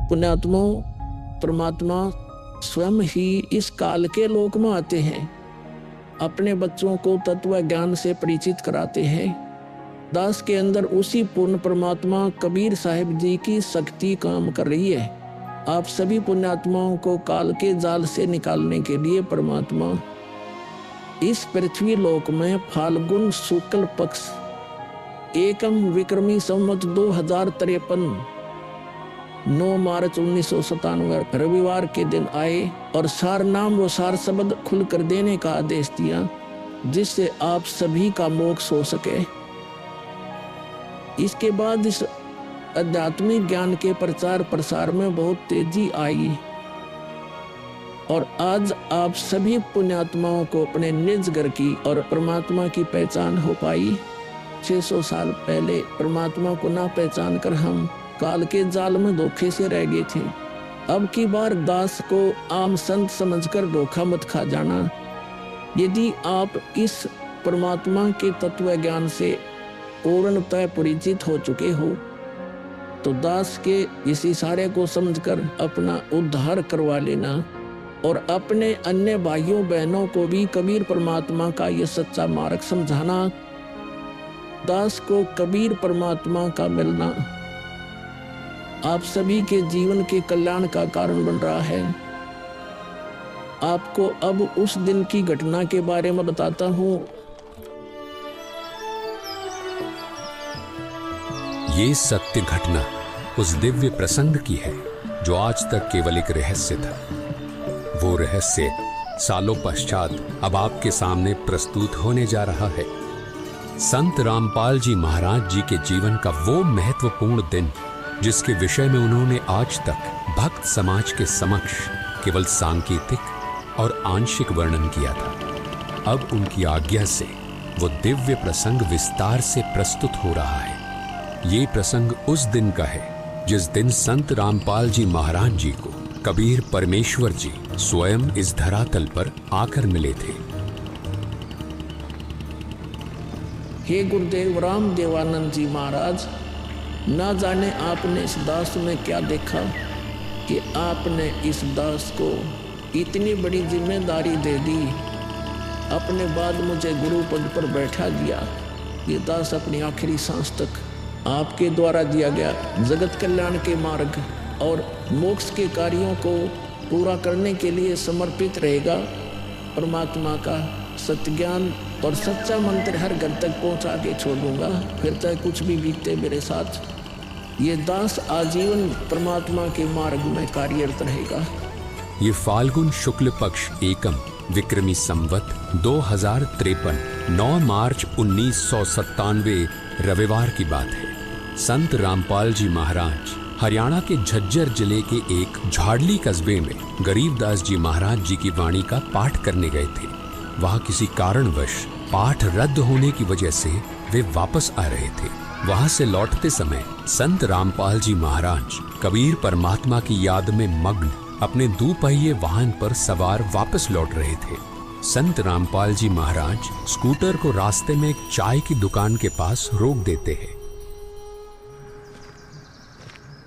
पुण्यात्माओं, परमात्मा स्वयं ही इस काल के लोक में आते हैं, अपने बच्चों को तत्व ज्ञान से परिचित कराते हैं। दास के अंदर उसी पूर्ण परमात्मा कबीर साहिब जी की शक्ति काम कर रही है। आप सभी पुण्यात्माओं को काल के जाल से निकालने के लिए परमात्मा इस पृथ्वी लोक में फाल्गुन शुक्ल पक्ष एकम विक्रमी संवत 2053 9 मार्च 1997 रविवार के दिन आए और सार नाम व सार शब्द खुल कर देने का आदेश दिया, जिससे आप सभी का मोक्ष हो सके। इसके बाद इस आध्यात्मिक ज्ञान के प्रचार प्रसार में बहुत तेजी आई और आज आप सभी पुण्यात्माओं को अपने निज घर की और परमात्मा की पहचान हो पाई। 600 साल पहले परमात्मा को ना पहचान कर हम काल के जाल में धोखे से रह गए थे। अब की बार दास को आम संत समझकर धोखा मत खा जाना। यदि आप इस परमात्मा के तत्व ज्ञान से पूर्णतः परिचित हो चुके हो तो दास के इस इशारे को समझकर अपना उद्धार करवा लेना और अपने अन्य भाइयों बहनों को भी कबीर परमात्मा का यह सच्चा मार्ग समझाना। दास को कबीर परमात्मा का मिलना आप सभी के जीवन के कल्याण का कारण बन रहा है। आपको अब उस दिन की घटना के बारे में बताता हूँ। ये सत्य घटना उस दिव्य प्रसंग की है जो आज तक केवल एक रहस्य था। वो रहस्य सालों पश्चात अब आपके सामने प्रस्तुत होने जा रहा है। संत रामपाल जी महाराज जी के जीवन का वो महत्वपूर्ण दिन जिसके विषय में उन्होंने आज तक भक्त समाज के समक्ष केवल सांकेतिक और आंशिक वर्णन किया था, अब उनकी आज्ञा से वो दिव्य प्रसंग विस्तार से प्रस्तुत हो रहा है। ये प्रसंग उस दिन का है जिस दिन संत रामपाल जी महाराज जी को कबीर परमेश्वर जी स्वयं इस धरातल पर आकर मिले थे। हे गुरुदेव राम देवानंद जी महाराज, ना जाने आपने इस दास में क्या देखा कि आपने इस दास को इतनी बड़ी जिम्मेदारी दे दी। अपने बाद मुझे गुरु पद पर बैठा दिया। ये दास अपनी आखिरी सांस तक आपके द्वारा दिया गया जगत कल्याण के मार्ग और मोक्ष के कार्यों को पूरा करने के लिए समर्पित रहेगा। परमात्मा का सत्य ज्ञान और सच्चा मंत्र हर घर तक पहुंचा के छोड़ दूंगा, फिर चाहे कुछ भी बीते मेरे साथ। ये दास आजीवन परमात्मा के मार्ग में कार्यरत रहेगा। ये फाल्गुन शुक्ल पक्ष एकम विक्रमी संवत 2053 9 मार्च 1997 रविवार की बात है। संत रामपाल जी महाराज हरियाणा के झज्जर जिले के एक झाड़ली कस्बे में गरीबदास जी महाराज जी की वाणी का पाठ करने गए थे। वहां किसी कारणवश पाठ रद्द होने की वजह से वे वापस आ रहे थे। वहां से लौटते समय संत रामपाल जी महाराज कबीर परमात्मा की याद में मग्न अपने दोपहिए वाहन पर सवार वापस लौट रहे थे। संत रामपाल जी महाराज स्कूटर को रास्ते में एक चाय की दुकान के पास रोक देते हैं।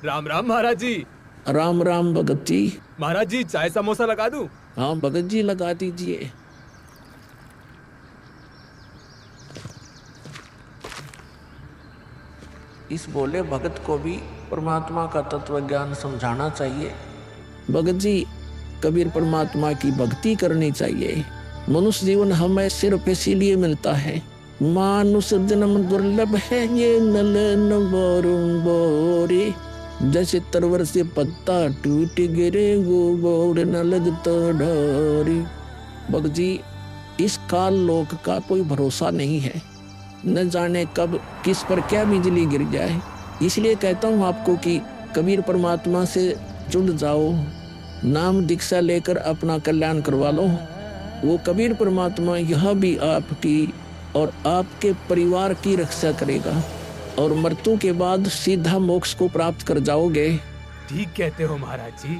राम राम महाराज जी। राम राम भगत जी। महाराज जी चाय समोसा लगा दूं? हाँ भगत जी लगा दीजिए। इस बोले भगत को भी परमात्मा का तत्व ज्ञान समझाना चाहिए। भगत जी, कबीर परमात्मा की भक्ति करनी चाहिए। मनुष्य जीवन हमें सिर्फ इसीलिए मिलता है। मानुष जन्म दुर्लभ है ये नलन बोरे, जैसे तरवर से पत्ता टूट गिरे वो बोर न लगता ढारी। भगत जी, इस काल लोक का कोई भरोसा नहीं है, न जाने कब किस पर क्या बिजली गिर जाए। इसलिए कहता हूँ आपको कि कबीर परमात्मा से जुड़ जाओ, नाम दीक्षा लेकर अपना कल्याण करवा लो। वो कबीर परमात्मा यह भी आपकी और आपके परिवार की रक्षा करेगा और मृत्यु के बाद सीधा मोक्ष को प्राप्त कर जाओगे। ठीक कहते हो महाराज जी।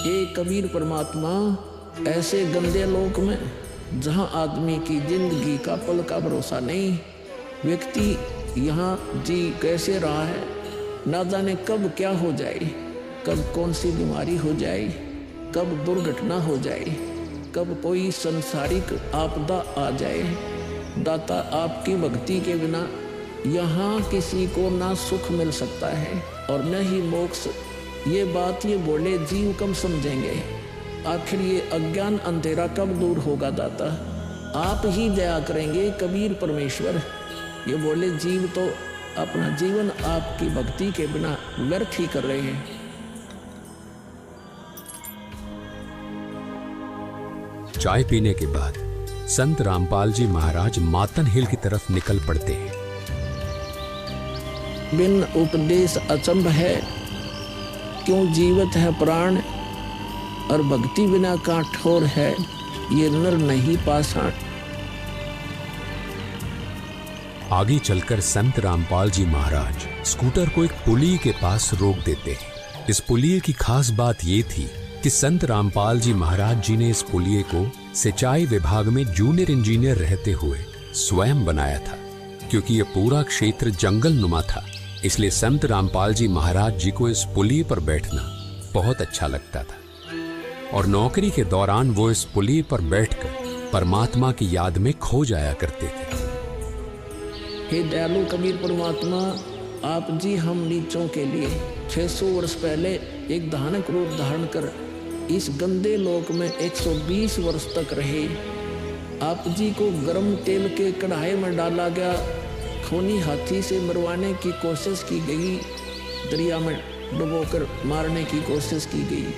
ये कबीर परमात्मा ऐसे गंदे लोक में जहां आदमी की जिंदगी का पल का भरोसा नहीं, व्यक्ति यहाँ जी कैसे रहा है, ना जाने कब क्या हो जाए, कब कौन सी बीमारी हो जाए, कब दुर्घटना हो जाए, कब कोई संसारिक आपदा आ जाए। दाता, आपकी भक्ति के बिना यहाँ किसी को ना सुख मिल सकता है और न ही मोक्ष। ये बात ये बोले जीव कब समझेंगे, आखिर ये अज्ञान अंधेरा कब दूर होगा दाता, आप ही दया करेंगे कबीर परमेश्वर। ये बोले जीव तो अपना जीवन आपकी भक्ति के बिना व्यर्थ ही कर रहे हैं। चाय पीने के बाद संत रामपाल जी महाराज मातन हिल की तरफ निकल पड़ते हैं। बिन उपदेश अचंभ है, क्यों जीवित है प्राण, और भक्ति बिना काठोर है, ये नर नहीं पाषाण। आगे चलकर संत रामपाल जी महाराज स्कूटर को एक पुली के पास रोक देते हैं। इस पुलिये की खास बात ये थी कि संत रामपाल जी महाराज जी ने इस पुलिये को सिंचाई विभाग में जूनियर इंजीनियर रहते हुए स्वयं बनाया था। क्योंकि यह पूरा क्षेत्र जंगल नुमा था, इसलिए संत रामपाल जी महाराज जी को इस पुलिये पर बैठना बहुत अच्छा लगता था और नौकरी के दौरान वो इस पुलिये पर बैठकर परमात्मा की याद में खो जाया करते थे। हे दयालु कबीर परमात्मा, आप जी हम नीचों के लिए 600 वर्ष पहले एक धानक रूप धारण कर इस गंदे लोक में 120 वर्ष तक रहे। आप जी को गर्म तेल के कढ़ाई में डाला गया, खूनी हाथी से मरवाने की कोशिश की गई, दरिया में डुबोकर मारने की कोशिश की गई।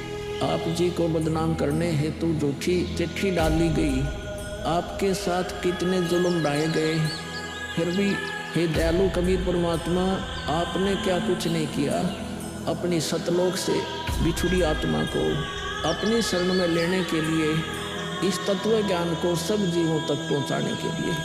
आप जी को बदनाम करने हेतु झूठी चिट्ठी डाली गई। आपके साथ कितने जुल्म ढाए गए, फिर भी हे दयालु कबीर परमात्मा, आपने क्या कुछ नहीं किया। अपनी सतलोक से बिछुड़ी आत्मा को अपनी शरण में लेने के लिए, इस तत्व ज्ञान को सब जीवों तक पहुंचाने के लिए।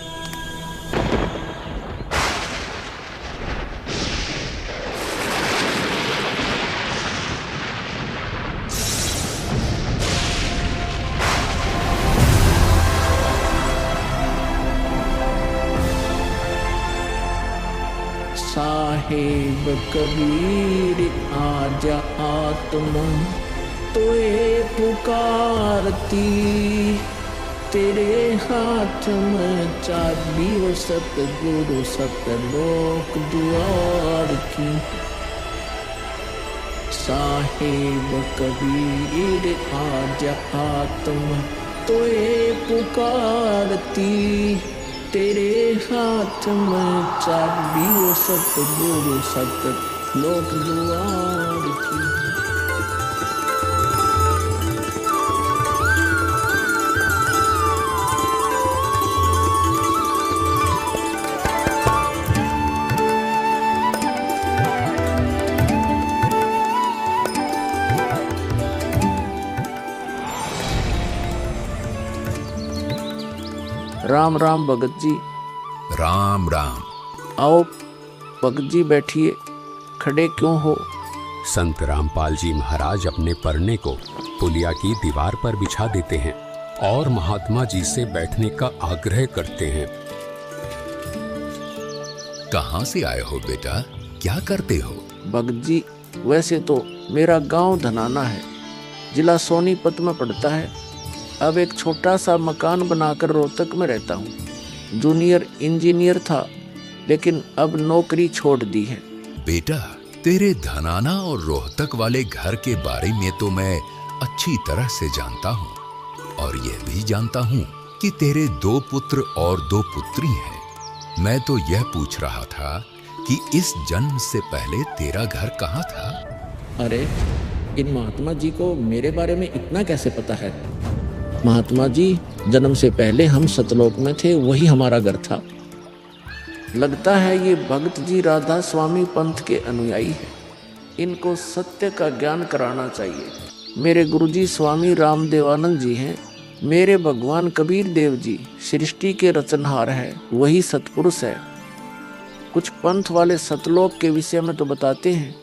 साहेब कबीर आजा आत्मा तोए पुकारती, तेरे हाथ में चाबी हो सतगुरु सतलोक द्वार की। साहेब कबीर आजा आत्मा तोए पुकारती, तेरे हाथ में चाबी हो सतगुरु सतलोक द्वार की। राम राम भगत जी। राम राम। आओ भगत जी बैठिए, खड़े क्यों हो। संत रामपाल जी महाराज अपने परने को पुलिया की दीवार पर बिछा देते हैं और महात्मा जी से बैठने का आग्रह करते हैं। कहाँ से आए हो बेटा, क्या करते हो। भगत जी, वैसे तो मेरा गांव धनाना है, जिला सोनीपत में पड़ता है। अब एक छोटा सा मकान बनाकर रोहतक में रहता हूँ। जूनियर इंजीनियर था, लेकिन अब नौकरी छोड़ दी है। बेटा, तेरे धनाना और रोहतक वाले घर के बारे में तो मैं अच्छी तरह से जानता हूँ और यह भी जानता हूँ कि तेरे 2 पुत्र और 2 पुत्री हैं। मैं तो यह पूछ रहा था कि इस जन्म से पहले तेरा घर कहाँ था। अरे, इन महात्मा जी को मेरे बारे में इतना कैसे पता है। महात्मा जी, जन्म से पहले हम सतलोक में थे, वही हमारा घर था। लगता है ये भगत जी राधा स्वामी पंथ के अनुयायी हैं। इनको सत्य का ज्ञान कराना चाहिए। मेरे गुरुजी स्वामी रामदेवानंद जी हैं। मेरे भगवान कबीर देव जी सृष्टि के रचनहार हैं, वही सतपुरुष है। कुछ पंथ वाले सतलोक के विषय में तो बताते हैं,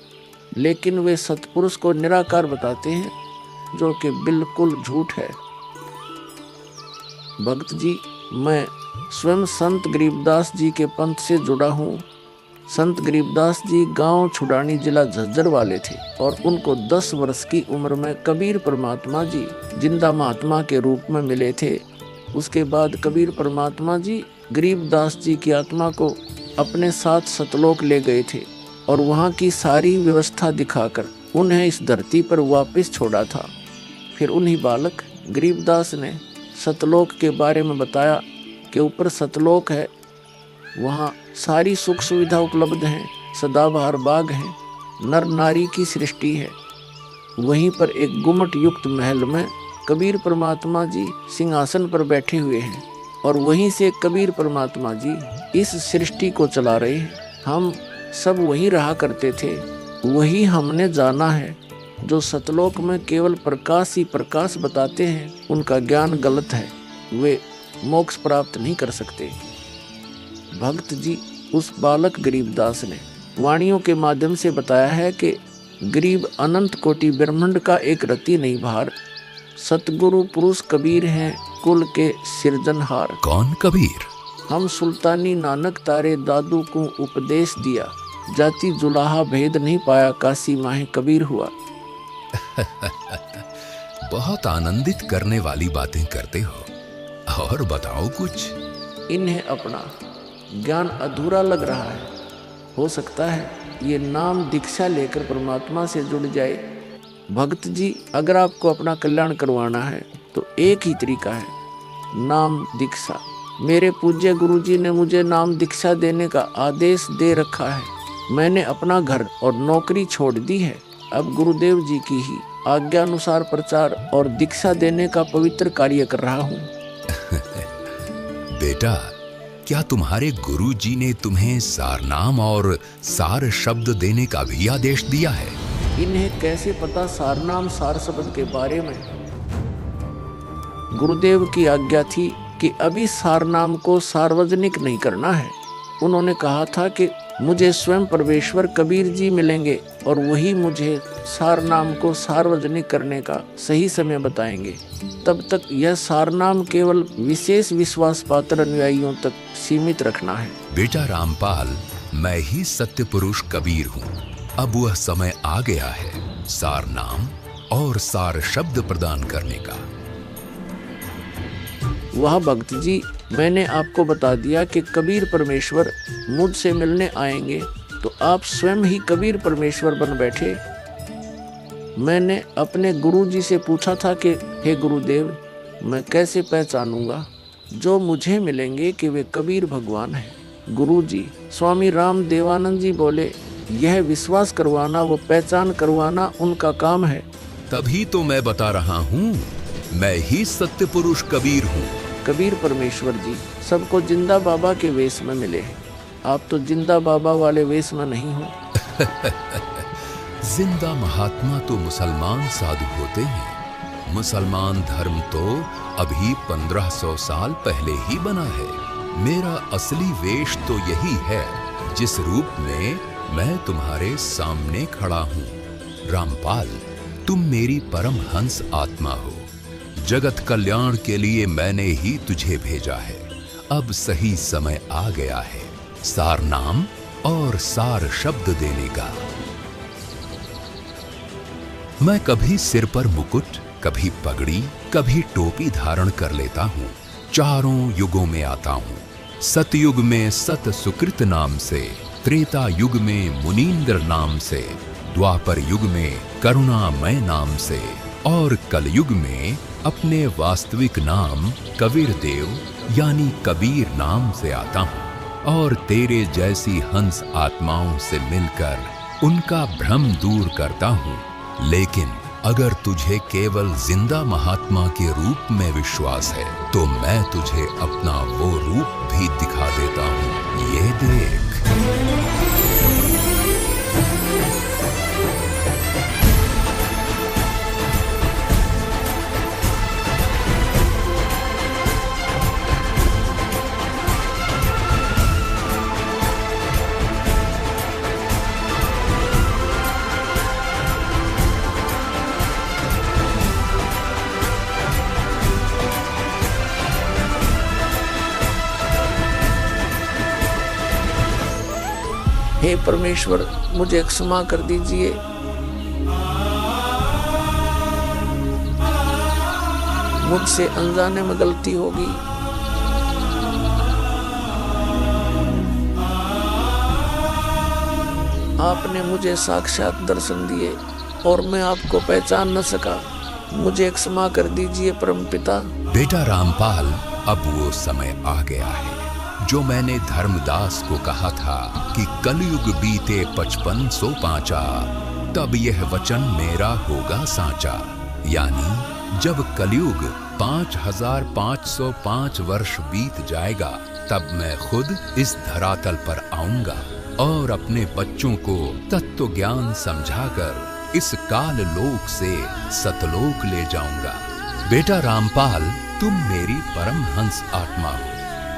लेकिन वे सतपुरुष को निराकार बताते हैं, जो कि बिल्कुल झूठ है। भक्त जी, मैं स्वयं संत गरीबदास जी के पंथ से जुड़ा हूँ। संत गरीबदास जी गांव छुड़ानी जिला झज्जर वाले थे और उनको 10 वर्ष की उम्र में कबीर परमात्मा जी जिंदा महात्मा के रूप में मिले थे। उसके बाद कबीर परमात्मा जी गरीबदास जी की आत्मा को अपने साथ सतलोक ले गए थे और वहाँ की सारी व्यवस्था दिखाकर उन्हें इस धरती पर वापस छोड़ा था। फिर उन्हीं बालक गरीबदास ने सतलोक के बारे में बताया कि ऊपर सतलोक है, वहाँ सारी सुख सुविधा उपलब्ध हैं, सदाबहार बाग हैं, नर नारी की सृष्टि है। वहीं पर एक गुम्मट युक्त महल में कबीर परमात्मा जी सिंहासन पर बैठे हुए हैं और वहीं से कबीर परमात्मा जी इस सृष्टि को चला रहे हैं। हम सब वहीं रहा करते थे, वही हमने जाना है। जो सतलोक में केवल प्रकाश ही प्रकाश बताते हैं उनका ज्ञान गलत है, वे मोक्ष प्राप्त नहीं कर सकते। भक्त जी उस बालक गरीबदास ने वाणियों के माध्यम से बताया है कि गरीब अनंत कोटि ब्रह्मांड का एक रति नहीं भार, सतगुरु पुरुष कबीर हैं कुल के सिरजनहार। कौन कबीर? हम सुल्तानी नानक तारे दादू को उपदेश दिया, जाति जुलाहा भेद नहीं पाया, काशी माहे कबीर हुआ। बहुत आनंदित करने वाली बातें करते हो, और बताओ कुछ। इन्हें अपना ज्ञान अधूरा लग रहा है, हो सकता है ये नाम दीक्षा लेकर परमात्मा से जुड़ जाए। भक्त जी, अगर आपको अपना कल्याण करवाना है तो एक ही तरीका है, नाम दीक्षा। मेरे पूज्य गुरुजी ने मुझे नाम दीक्षा देने का आदेश दे रखा है। मैंने अपना घर और नौकरी छोड़ दी है। अब गुरुदेव जी की ही आज्ञानुसार प्रचार और दीक्षा देने का पवित्र कार्य कर रहा हूँ। बेटा, क्या तुम्हारे गुरु जी ने तुम्हें सारनाम और सार शब्द देने का भी आदेश दिया है? इन्हें कैसे पता सारनाम सार शब्द के बारे में? गुरुदेव की आज्ञा थी कि अभी सारनाम को सार्वजनिक नहीं करना है। उन्होंने कहा था कि मुझे स्वयं परमेश्वर कबीर जी मिलेंगे और वही मुझे सारनाम को सार्वजनिक करने का सही समय बताएंगे। तब तक यह सारनाम केवल विशेष विश्वास पात्र अनुयायियों तक सीमित रखना है। बेटा रामपाल, मैं ही सत्य पुरुष कबीर हूँ। अब वह समय आ गया है सारनाम और सार शब्द प्रदान करने का। वह भक्त जी, मैंने आपको बता दिया कि कबीर परमेश्वर मुझसे मिलने आएंगे, तो आप स्वयं ही कबीर परमेश्वर बन बैठे। मैंने अपने गुरु जी से पूछा था कि हे गुरुदेव, मैं कैसे पहचानूंगा जो मुझे मिलेंगे कि वे कबीर भगवान हैं? गुरु जी स्वामी राम देवानंद जी बोले, यह विश्वास करवाना व पहचान करवाना उनका काम है। तभी तो मैं बता रहा हूँ, मैं ही सत्य पुरुष कबीर हूँ। कबीर परमेश्वर जी सबको जिंदा बाबा के वेश में मिले हैं, आप तो जिंदा बाबा वाले वेश में नहीं हो। जिंदा महात्मा तो मुसलमान साधु होते हैं। मुसलमान धर्म तो अभी 1500 साल पहले ही बना है। मेरा असली वेश तो यही है जिस रूप में मैं तुम्हारे सामने खड़ा हूँ। रामपाल, तुम मेरी परम हंस आत्मा हो। जगत कल्याण के लिए मैंने ही तुझे भेजा है। अब सही समय आ गया है सार नाम और सार शब्द देने का। मैं कभी सिर पर मुकुट, कभी पगड़ी, कभी टोपी धारण कर लेता हूँ। चारों युगों में आता हूँ। सतयुग में सत सुकृत नाम से, त्रेता युग में मुनींद्र नाम से, द्वापर युग में करुणामय नाम से और कलयुग में अपने वास्तविक नाम कबीर देव यानी कबीर नाम से आता हूँ और तेरे जैसी हंस आत्माओं से मिलकर उनका भ्रम दूर करता हूँ। लेकिन अगर तुझे केवल जिंदा महात्मा के रूप में विश्वास है तो मैं तुझे अपना वो रूप भी दिखा देता हूँ। ये देख। हे परमेश्वर, मुझे क्षमा कर दीजिए। मुझसे अनजाने में गलती होगी। आपने मुझे साक्षात दर्शन दिए और मैं आपको पहचान न सका। मुझे क्षमा कर दीजिए परमपिता। बेटा रामपाल, अब वो समय आ गया है जो मैंने धर्मदास को कहा था कि कलयुग बीते 5500 पांचा, तब यह वचन मेरा होगा साचा। यानी जब कलयुग 5505 वर्ष बीत जाएगा, तब मैं खुद इस धरातल पर आऊंगा और अपने बच्चों को तत्व ज्ञान समझाकर इस काल लोक से सतलोक ले जाऊंगा। बेटा रामपाल, तुम मेरी परमहंस आत्मा हो।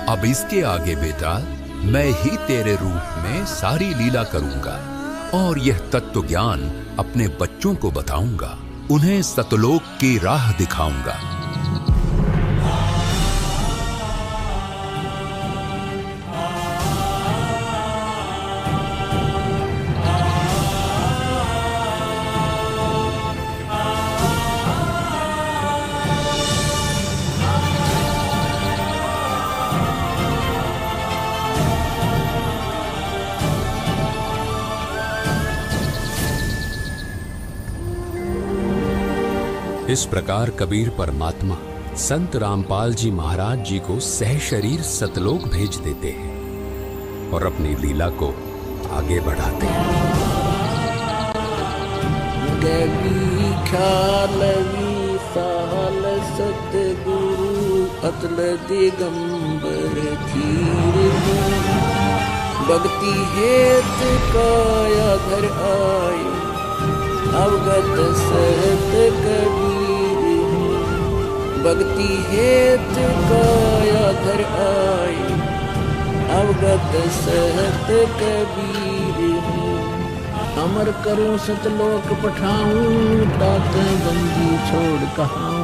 अब इसके आगे बेटा, मैं ही तेरे रूप में सारी लीला करूंगा और यह तत्व ज्ञान अपने बच्चों को बताऊंगा, उन्हें सतलोक की राह दिखाऊंगा। इस प्रकार कबीर परमात्मा संत रामपाल जी महाराज जी को सह शरीर सतलोक भेज देते हैं और अपनी लीला को आगे बढ़ाते हैं। गवी ख्यालवी साल सतगुरु अतल दिगंबर धीर भक्ति हेत काया घर आए अवगत सहत कबीर। भक्ति हेत काया घर आए अवगत सहत कबीर। अमर करूं सतलोक पठाऊं, तात बंदी छोड़ कहाऊं।